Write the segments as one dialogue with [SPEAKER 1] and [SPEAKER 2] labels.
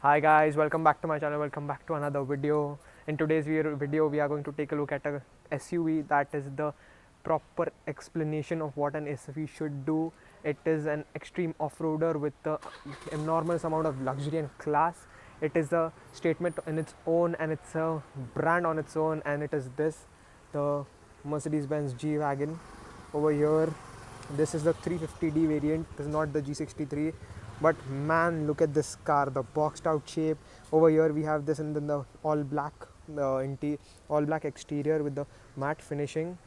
[SPEAKER 1] Hi guys, welcome back to my channel, welcome back to another video. In today's video we are going to take a look at a SUV that is the proper explanation of what an SUV should do. It is an extreme off-roader with the enormous amount of luxury and class. It is a statement in its own and it's a brand on its own, and it is this, the Mercedes-Benz G Wagon over here. This is the 350D variant, this is not the G63. But man, look at this car, the boxed out shape. Over here we have this in the all black, all black exterior with the matte finishing.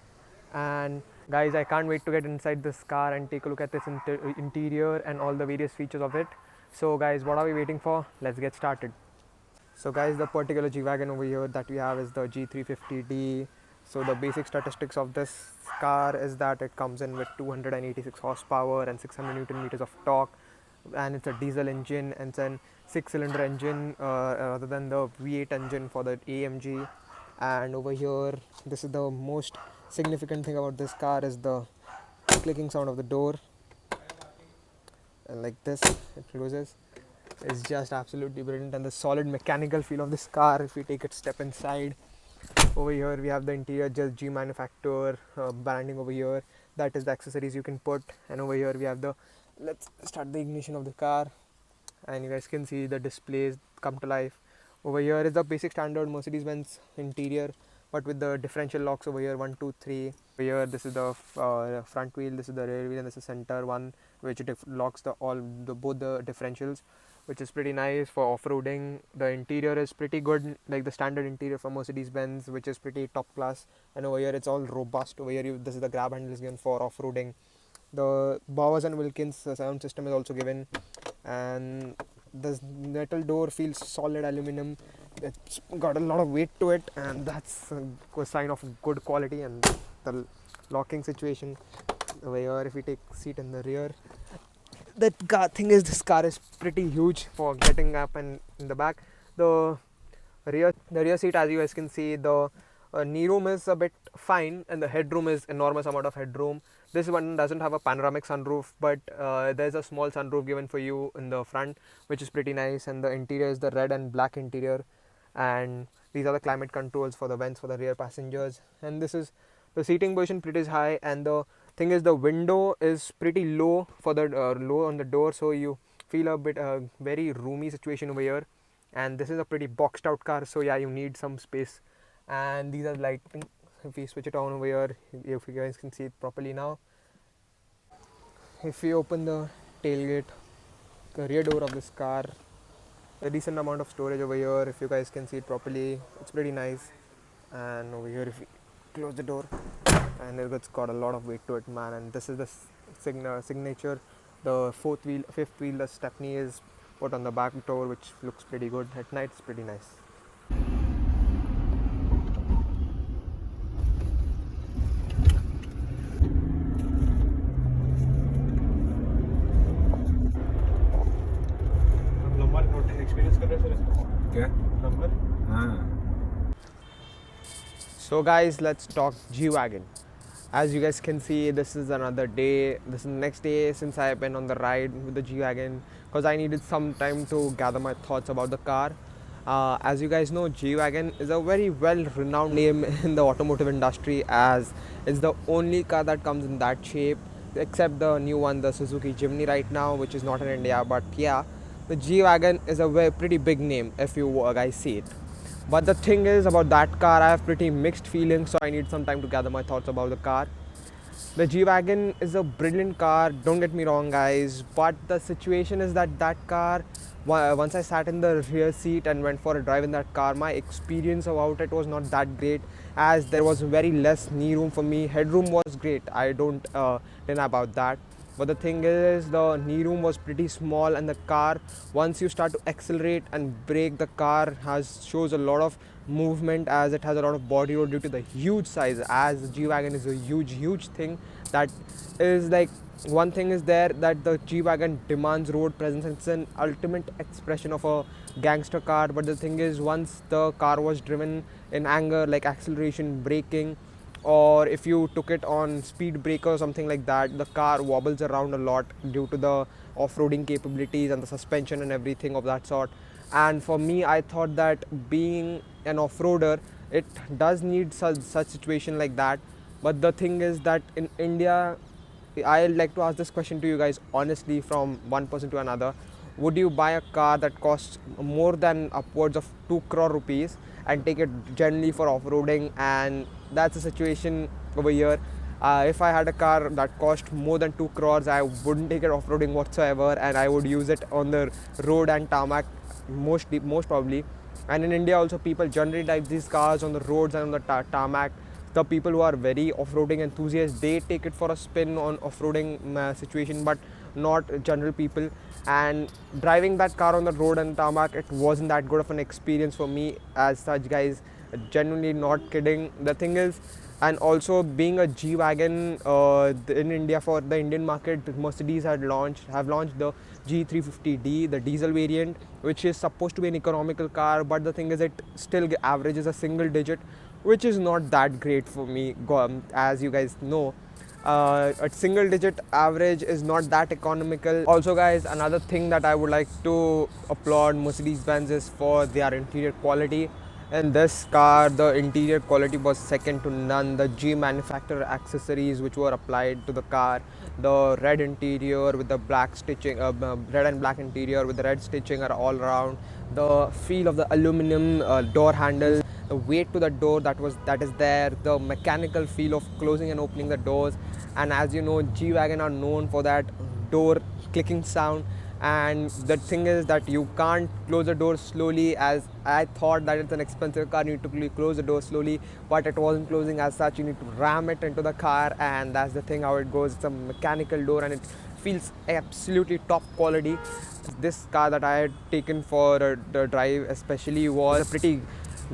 [SPEAKER 1] And guys, I can't wait to get inside this car and take a look at this interior and all the various features of it. So guys, what are we waiting for? Let's get started. So guys, the particular G Wagon over here that we have is the G350D. So the basic statistics of this car is that it comes in with 286 horsepower and 600 Newton meters of torque, and it's a diesel engine and it's an 6-cylinder engine rather than the V8 engine for the AMG. And over here, this is the most significant thing about this car is the clicking sound of the door, and like this it closes. It's just absolutely brilliant, and the solid mechanical feel of this car if we take it step inside. Over here we have the interior, just G manufacturer branding over here. That is the accessories you can put. And over here we have the, let's start the ignition of the car, and you guys can see the displays come to life. Over here is the basic standard Mercedes-Benz interior, but with the differential locks over here, 1 2 3. Over here this is the front wheel, this is the rear wheel, and this is center one, which locks both the differentials, which is pretty nice for off-roading. The interior is pretty good, like the standard interior for Mercedes-Benz, which is pretty top class. And over here it's all robust. Over here this is the grab handles given for off-roading. The Bowers and Wilkins sound system is also given, and the metal door feels solid aluminum. It's got a lot of weight to it, and that's a sign of good quality. And the locking situation over here, if we take seat in the rear, the this car is pretty huge for getting up and in the back. The rear seat, as you guys can see, the knee room is a bit fine, and the headroom is enormous amount of headroom. This one doesn't have a panoramic sunroof, but there's a small sunroof given for you in the front, which is pretty nice. And the interior is the red and black interior, and these are the climate controls for the vents for the rear passengers. And this is the seating position, pretty high. And the thing is, the window is pretty low for the low on the door, so you feel a bit very roomy situation over here. And this is a pretty boxed out car, so yeah, you need some space. And these are lighting. If we switch it on over here, if you guys can see it properly now, if we open the tailgate, the rear door of this car, a decent amount of storage over here. If you guys can see it properly, it's pretty nice. And over here, if we close the door, and it's got a lot of weight to it, man. And this is the signature, the fifth wheel, the stepney is put on the back door, which looks pretty good at night. It's pretty nice. So guys, let's talk G Wagon. As you guys can see, this is another day. This is the next day since I've been on the ride with the G Wagon, because I needed some time to gather my thoughts about the car. As you guys know, G Wagon is a very well renowned name in the automotive industry, as it's the only car that comes in that shape, except the new one, the Suzuki Jimny right now, which is not in India. But yeah, the G Wagon is a pretty big name if you guys see it. But the thing is, about that car, I have pretty mixed feelings, so I need some time to gather my thoughts about the car. The G Wagon is a brilliant car, don't get me wrong, guys, but the situation is that car, once I sat in the rear seat and went for a drive in that car, my experience about it was not that great, as there was very less knee room for me. Headroom was great, I don't deny about that. But the thing is, the knee room was pretty small, and the car, once you start to accelerate and brake, the car shows a lot of movement, as it has a lot of body roll due to the huge size, as the G Wagon is a huge thing. That is like, one thing is there, that the G Wagon demands road presence. It's an ultimate expression of a gangster car. But the thing is, once the car was driven in anger, like acceleration, braking, or if you took it on speed breaker or something like that, the car wobbles around a lot due to the off-roading capabilities and the suspension and everything of that sort. And for me, I thought that being an off-roader, it does need such situation like that. But the thing is that in India, I like to ask this question to you guys honestly, from one person to another. Would you buy a car that costs more than upwards of 2 crore rupees and take it generally for off-roading? And that's the situation over here. If I had a car that cost more than 2 crores, I wouldn't take it off-roading whatsoever, and I would use it on the road and tarmac most probably. And in India also, people generally drive these cars on the roads and on the tarmac. The people who are very off-roading enthusiasts, they take it for a spin on off-roading situation, but not general people. And driving that car on the road and tarmac, it wasn't that good of an experience for me as such, guys. Genuinely not kidding. The thing is, and also being a G Wagon in India, for the Indian market, Mercedes have launched the G350D, the diesel variant, which is supposed to be an economical car, but the thing is, it still averages a single digit, which is not that great for me. As you guys know, a single digit average is not that economical. Also, guys, another thing that I would like to applaud Mercedes-Benz is for their interior quality. In this car, the interior quality was second to none. The G manufacturer accessories which were applied to the car, the red interior with the black stitching, red and black interior with the red stitching are all around. The feel of the aluminum door handles, the weight to the door that is there, the mechanical feel of closing and opening the doors. And as you know, G Wagon are known for that door clicking sound. And the thing is that you can't close the door slowly, as I thought that it's an expensive car, you need to close the door slowly, but it wasn't closing as such. You need to ram it into the car, and that's the thing how it goes. It's a mechanical door and it feels absolutely top quality. This car that I had taken for the drive especially was a pretty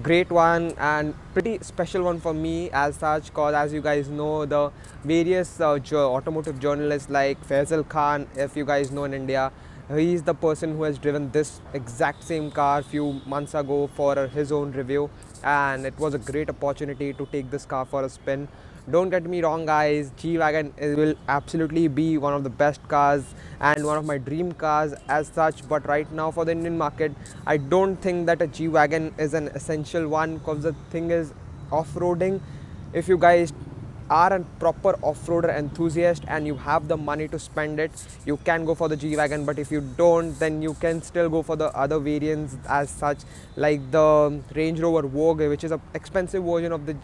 [SPEAKER 1] great one and pretty special one for me as such, because as you guys know, the various automotive journalists like Faisal Khan, if you guys know, in India, he is the person who has driven this exact same car few months ago for his own review, and it was a great opportunity to take this car for a spin. Don't get me wrong, guys, G Wagon will absolutely be one of the best cars and one of my dream cars as such, but right now for the Indian market, I don't think that a G Wagon is an essential one, because the thing is, off-roading, if you guys are a proper off-roader enthusiast and you have the money to spend it, you can go for the G Wagon. But if you don't, then you can still go for the other variants as such, like the Range Rover Vogue, which is a expensive version of the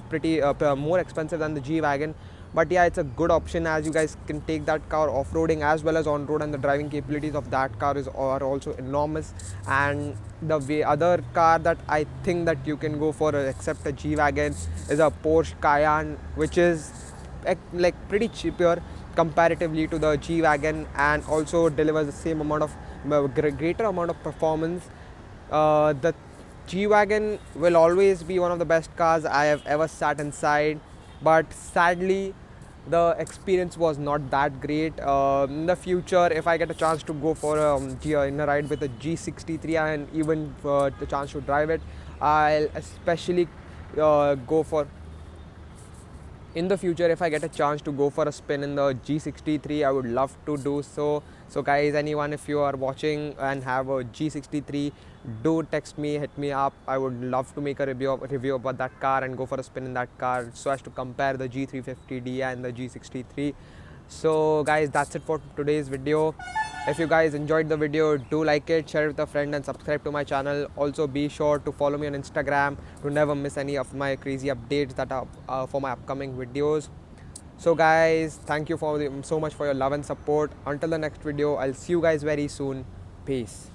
[SPEAKER 1] pretty more expensive than the G Wagon. But yeah, it's a good option, as you guys can take that car off-roading as well as on-road, and the driving capabilities of that car are also enormous. And the other car that I think that you can go for except a G Wagon is a Porsche Cayenne, which is like pretty cheaper comparatively to the G Wagon, and also delivers the same amount of greater amount of performance. The G Wagon will always be one of the best cars I have ever sat inside, but sadly the experience was not that great. In the future, if I get a chance to go for in a ride with a G63 and even the chance to drive it, I'll especially go for in the future. If I get a chance to go for a spin in the G63, I would love to do so. So guys, anyone, if you are watching and have a G63, do text me, hit me up. I would love to make a review about that car and go for a spin in that car, so as to compare the G350D and the G63. So guys, that's it for today's video. If you guys enjoyed the video, do like it, share it with a friend, and subscribe to my channel. Also be sure to follow me on Instagram to never miss any of my crazy updates that are for my upcoming videos. So guys, thank you so much for your love and support. Until the next video, I'll see you guys very soon. Peace.